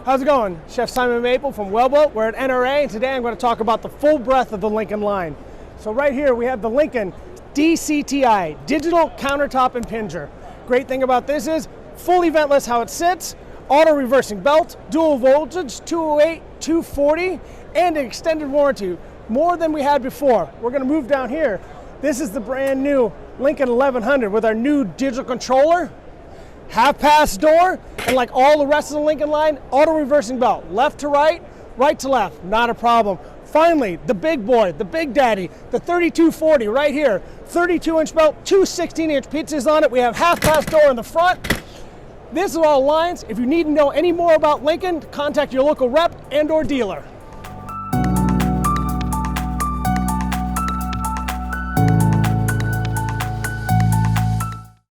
How's it going? Chef Simon Maple from Welbilt. We're at NRA, and today I'm going to talk about the full breadth of the Lincoln line. So right here we have the Lincoln DCTI, Digital Countertop Impinger. Great thing about this is fully ventless how it sits, auto reversing belt, dual voltage, 208, 240, and an extended warranty, more than we had before. We're going to move down here. This is the brand new Lincoln 1100 with our new digital controller, half-pass door, and like all the rest of the Lincoln line, auto reversing belt, left to right, right to left, not a problem. Finally, the big boy, the big daddy, the 3240 right here, 32-inch belt, two 16-inch pizzas on it. We have half-pass door in the front. This is all lines. If you need to know any more about Lincoln, contact your local rep and or dealer.